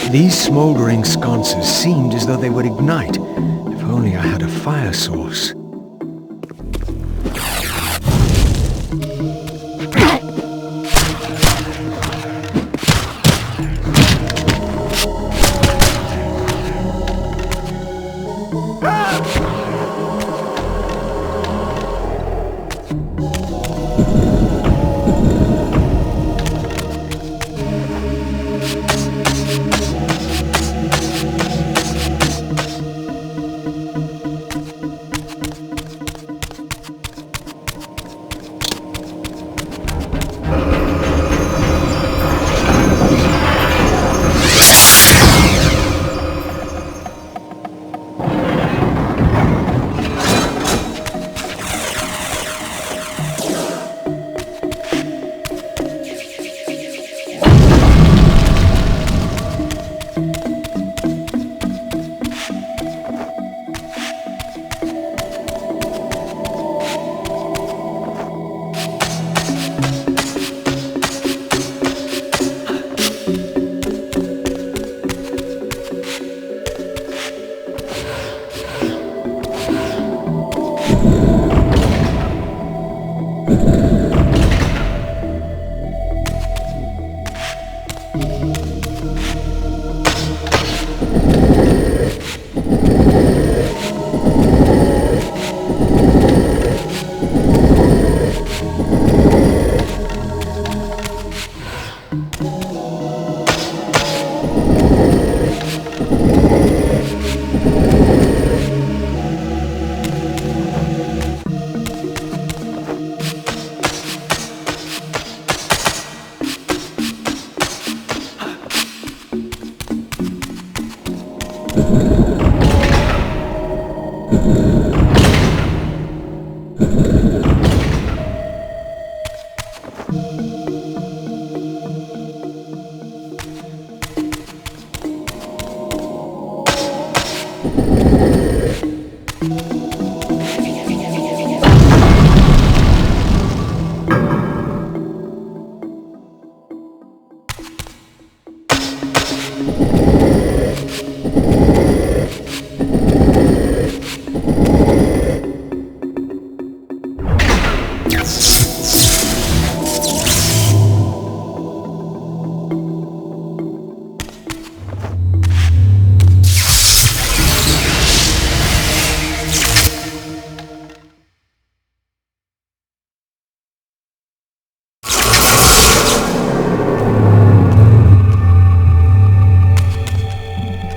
These smoldering sconces seemed as though they would ignite, if only I had a fire source.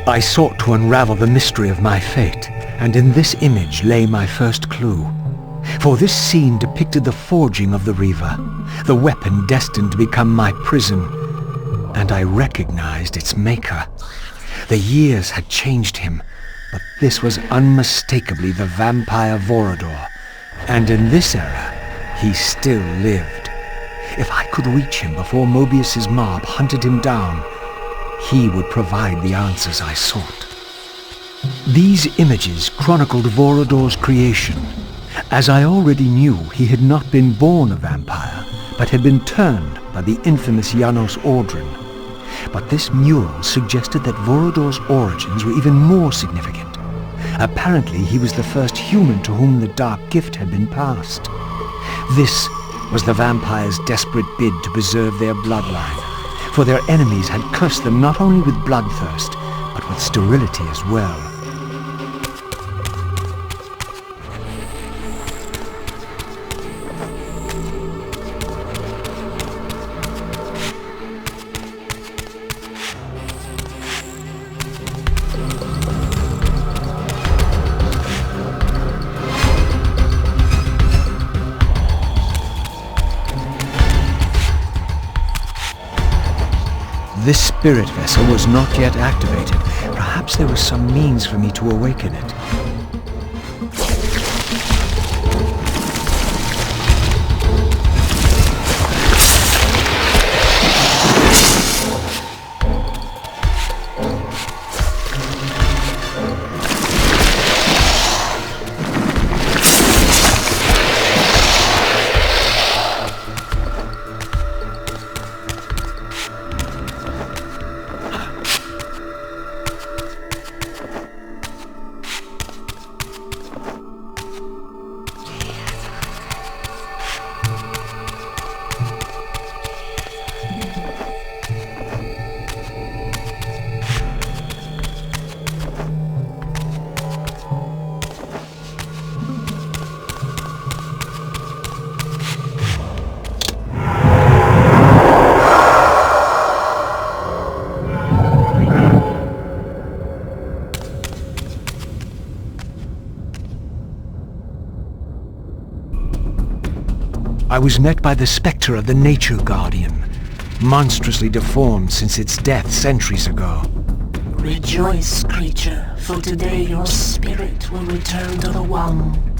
I sought to unravel the mystery of my fate, and in this image lay my first clue. For this scene depicted the forging of the Reaver, the weapon destined to become my prison, and I recognized its maker. The years had changed him, but this was unmistakably the vampire Vorador, and in this era, he still lived. If I could reach him before Mobius's mob hunted him down, he would provide the answers I sought. These images chronicled Vorador's creation. As I already knew, he had not been born a vampire, but had been turned by the infamous Janos Audron. But this mural suggested that Vorador's origins were even more significant. Apparently, he was the first human to whom the dark gift had been passed. This was the vampires' desperate bid to preserve their bloodline, for their enemies had cursed them not only with bloodthirst, but with sterility as well. This spirit vessel was not yet activated. Perhaps there was some means for me to awaken it. I was met by the spectre of the Nature Guardian, monstrously deformed since its death centuries ago. Rejoice, creature, for today your spirit will return to the One.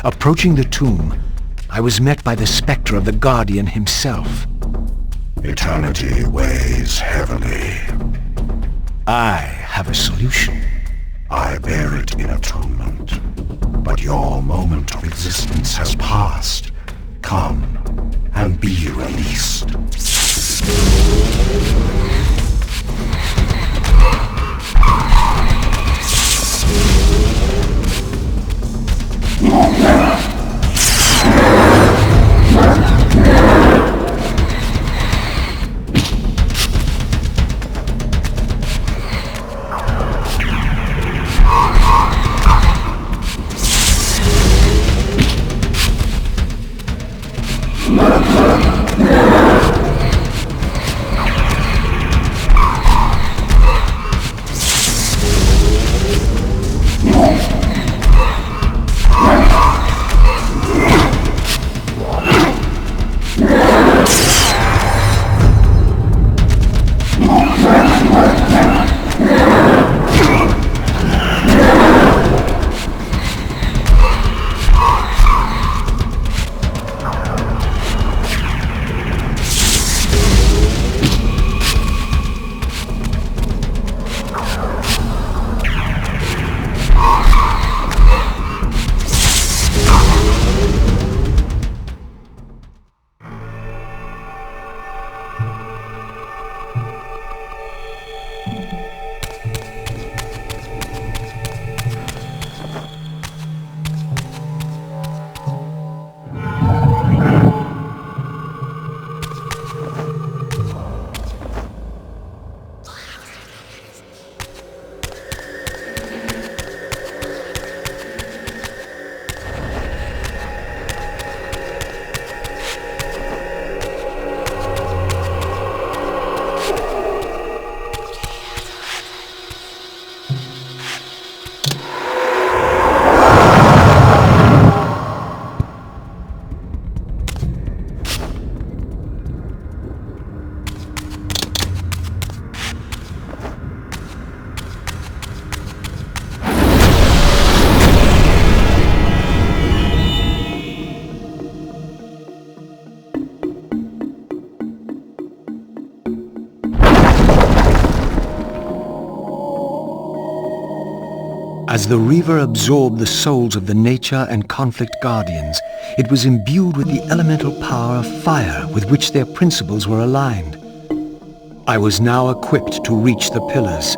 Approaching the tomb, I was met by the spectre of the Guardian himself. Eternity weighs heavily. I have a solution. I bear it in atonement. But your moment of existence has passed. Come and be released. As the Reaver absorbed the souls of the nature and conflict guardians, it was imbued with the elemental power of fire with which their principles were aligned. I was now equipped to reach the pillars.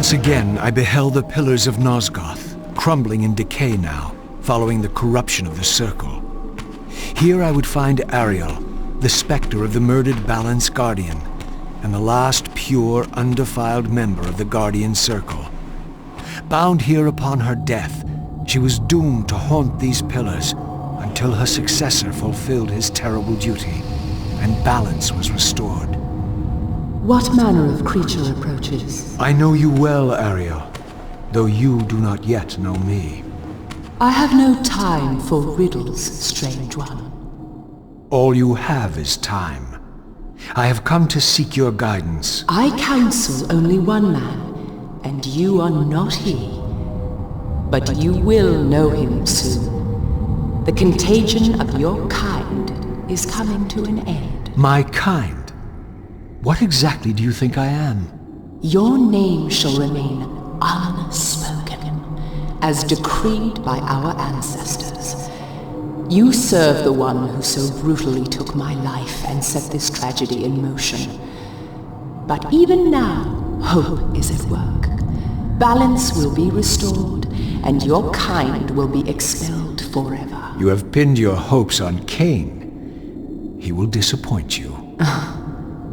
Once again, I beheld the pillars of Nosgoth, crumbling in decay now, following the corruption of the Circle. Here I would find Ariel, the specter of the murdered Balance Guardian, and the last pure, undefiled member of the Guardian Circle. Bound here upon her death, she was doomed to haunt these pillars until her successor fulfilled his terrible duty, and balance was restored. What manner of creature approaches? I know you well, Ariel. though you do not yet know me. I have no time for riddles, strange one. All you have is time. I have come to seek your guidance. I counsel only one man, and you are not he. But you will know him soon. The contagion of your kind is coming to an end. My kind? What exactly do you think I am? Your name shall remain unspoken, as decreed by our ancestors. You serve the one who so brutally took my life and set this tragedy in motion. But even now, hope is at work. Balance will be restored, and your kind will be expelled forever. You have pinned your hopes on Kain. He will disappoint you.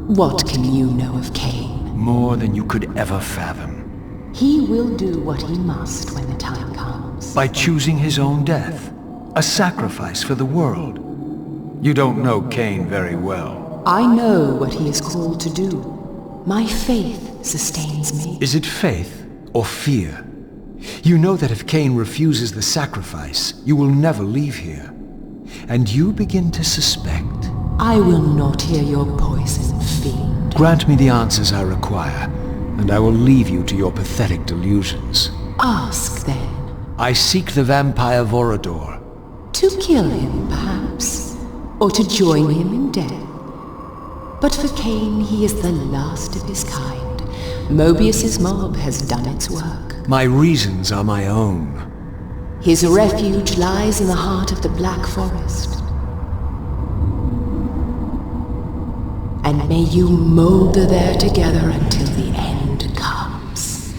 What can you know of Kain? More than you could ever fathom. He will do what he must when the time comes. By choosing his own death. A sacrifice for the world. You don't know Kain very well. I know what he is called to do. My faith sustains me. Is it faith or fear? You know that if Kain refuses the sacrifice, you will never leave here. And you begin to suspect. I will not hear your poison, fiend. Grant me the answers I require, and I will leave you to your pathetic delusions. Ask, then. I seek the vampire Vorador. To kill him, perhaps, or to join him in death. But for Kain, he is the last of his kind. Mobius's mob has done its work. My reasons are my own. His refuge lies in the heart of the Black Forest. And may you molder there together until the end comes.